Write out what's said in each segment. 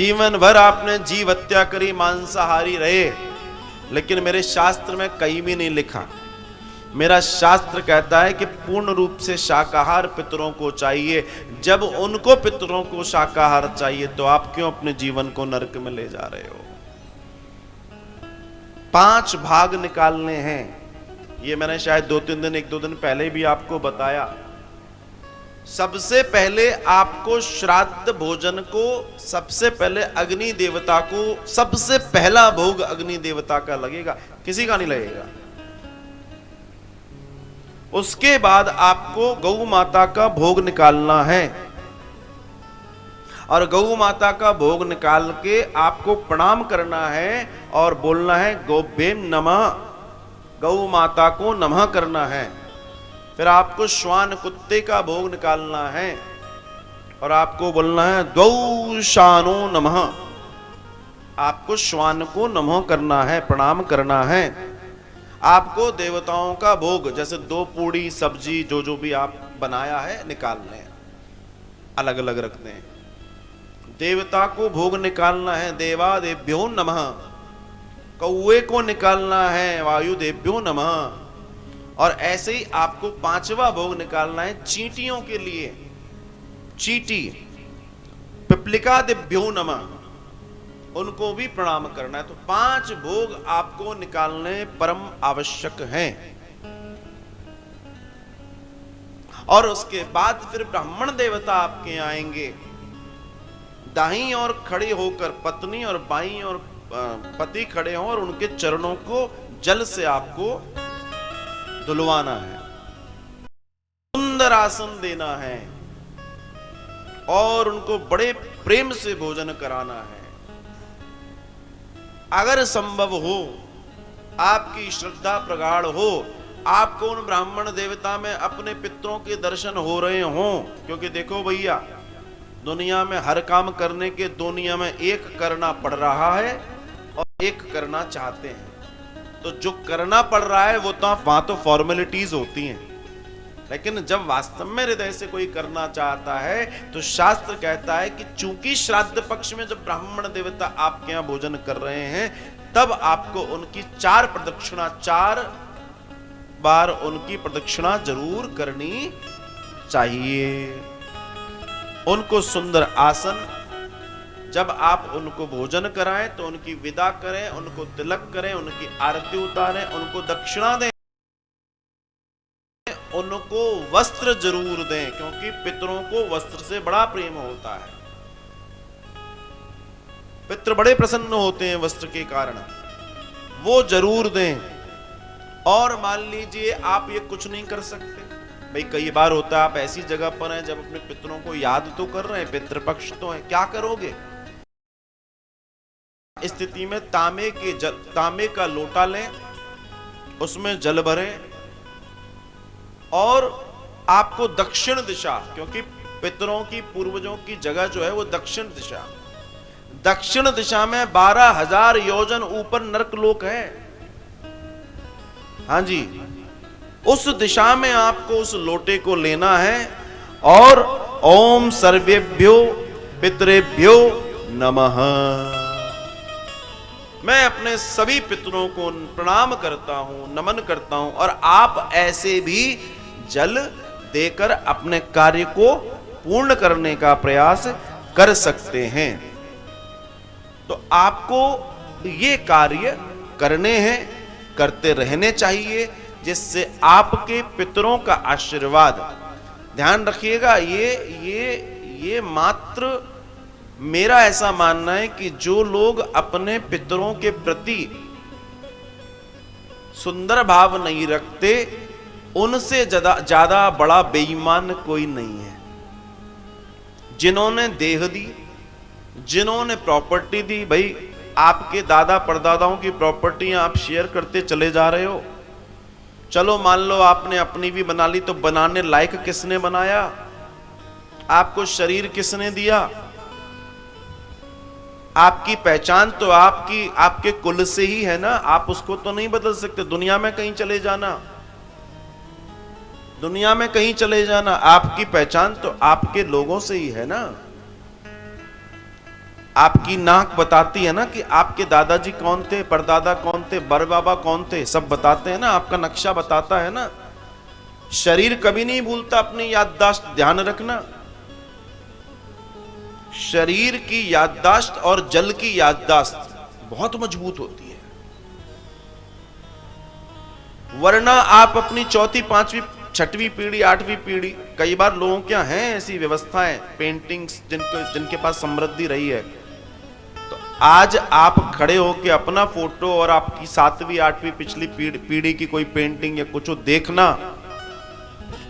जीवन भर आपने जीव हत्या करी, मांसाहारी रहे, लेकिन मेरे शास्त्र में कहीं भी नहीं लिखा। मेरा शास्त्र कहता है कि पूर्ण रूप से शाकाहार पितरों को चाहिए। जब उनको पितरों को शाकाहार चाहिए तो आप क्यों अपने जीवन को नरक में ले जा रहे हो? 5 भाग निकालने हैं। ये मैंने शायद 2-3 दिन, 1-2 दिन पहले भी आपको बताया। सबसे पहले आपको श्राद्ध भोजन को, सबसे पहले अग्नि देवता को, सबसे पहला भोग अग्नि देवता का लगेगा, किसी का नहीं लगेगा। उसके बाद आपको गौ माता का भोग निकालना है, और गौ माता का भोग निकाल के आपको प्रणाम करना है और बोलना है गोभ्येम नमः, गौ माता को नमः करना है। फिर आपको श्वान कुत्ते का भोग निकालना है और आपको बोलना है द्वौशानो नमः, आपको श्वान को नमः करना है, प्रणाम करना है। आपको देवताओं का भोग, जैसे 2 पूड़ी सब्जी जो भी आप बनाया है निकालने हैं, अलग अलग रखते हैं। देवता को भोग निकालना है, देवा देव्यो नमः। कौवे को निकालना है, वायु देव्यो नमः। और ऐसे ही आपको 5वां भोग निकालना है चींटियों के लिए, चींटी पिपलिका देव्यो नमः, उनको भी प्रणाम करना है। तो 5 भोग आपको निकालने परम आवश्यक हैं। और उसके बाद फिर ब्राह्मण देवता आपके आएंगे, दाईं ओर खड़े होकर पत्नी और बाईं ओर पति खड़े हों और उनके चरणों को जल से आपको धुलवाना है, सुंदर आसन देना है और उनको बड़े प्रेम से भोजन कराना है। अगर संभव हो, आपकी श्रद्धा प्रगाढ़ हो, आपको उन ब्राह्मण देवता में अपने पितरों के दर्शन हो रहे हों, क्योंकि देखो भैया, दुनिया में हर काम करने के 2 नियम है, एक करना पड़ रहा है और एक करना चाहते हैं। तो जो करना पड़ रहा है वो तो वहां तो फॉर्मेलिटीज होती हैं, लेकिन जब वास्तव में हृदय से कोई करना चाहता है तो शास्त्र कहता है कि चूंकि श्राद्ध पक्ष में जब ब्राह्मण देवता आपके यहां भोजन कर रहे हैं, तब आपको उनकी 4 प्रदक्षिणा, 4 बार उनकी प्रदक्षिणा जरूर करनी चाहिए। उनको सुंदर आसन, जब आप उनको भोजन कराएं तो उनकी विदा करें, उनको तिलक करें, उनकी आरती उतारें, उनको दक्षिणा दें, उनको वस्त्र जरूर दें, क्योंकि पितरों को वस्त्र से बड़ा प्रेम होता है। पितृ बड़े प्रसन्न होते हैं वस्त्र के कारण, वो जरूर दें। और मान लीजिए आप ये कुछ नहीं कर सकते, भाई कई बार होता है आप ऐसी जगह पर हैं जब अपने पितरों को याद तो कर रहे हैं, पितृपक्ष तो है, क्या करोगे? स्थिति में तांबे का लोटा लें, उसमें जल भरें और आपको दक्षिण दिशा, क्योंकि पितरों की, पूर्वजों की जगह जो है वो दक्षिण दिशा, दक्षिण दिशा में 12,000 योजन ऊपर नरकलोक है। हाँ जी, उस दिशा में आपको उस लोटे को लेना है और ओम सर्वेभ्यो पितरेभ्यो नमः, मैं अपने सभी पितरों को प्रणाम करता हूं, नमन करता हूं। और आप ऐसे भी जल देकर अपने कार्य को पूर्ण करने का प्रयास कर सकते हैं। तो आपको ये कार्य करने हैं, करते रहने चाहिए, जिससे आपके पितरों का आशीर्वाद, ध्यान रखिएगा, ये मात्र मेरा ऐसा मानना है कि जो लोग अपने पितरों के प्रति सुंदर भाव नहीं रखते, उनसे ज्यादा बड़ा बेईमान कोई नहीं है। जिन्होंने देह दी, जिन्होंने प्रॉपर्टी दी, भाई आपके दादा परदादाओं की प्रॉपर्टी आप शेयर करते चले जा रहे हो। चलो मान लो आपने अपनी भी बना ली, तो बनाने लायक किसने बनाया? आपको शरीर किसने दिया? आपकी पहचान तो आपके कुल से ही है ना, आप उसको तो नहीं बदल सकते। दुनिया में कहीं चले जाना, दुनिया में कहीं चले जाना, आपकी पहचान तो आपके लोगों से ही है ना। आपकी नाक बताती है ना कि आपके दादाजी कौन थे, परदादा कौन थे, बर बाबा कौन थे, सब बताते हैं ना, आपका नक्शा बताता है ना। शरीर कभी नहीं भूलता अपनी याददाश्त, ध्यान रखना। शरीर की याददाश्त और जल की याददाश्त बहुत मजबूत होती है, वरना आप अपनी चौथी, पांचवी, छठवीं पीढ़ी, आठवीं पीढ़ी, कई बार लोगों के हैं ऐसी व्यवस्थाएं, पेंटिंग्स जिनके पास समृद्धि रही है, तो आज आप खड़े होकर अपना फोटो और आपकी सातवीं, आठवीं, पिछली पीढ़ी की कोई पेंटिंग या कुछ देखना,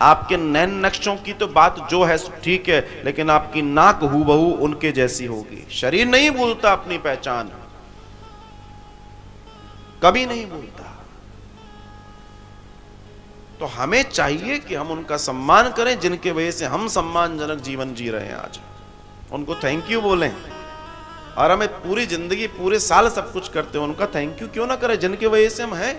आपके नैन नक्शों की तो बात जो है ठीक है, लेकिन आपकी नाक हूबहू उनके जैसी होगी। शरीर नहीं भूलता अपनी पहचान, कभी नहीं भूलता। तो हमें चाहिए कि हम उनका सम्मान करें जिनके वजह से हम सम्मानजनक जीवन जी रहे हैं आज, उनको थैंक यू बोलें। और हमें पूरी जिंदगी, पूरे साल सब कुछ करते हैं, उनका थैंक यू क्यों ना करें जिनके वजह से हम हैं।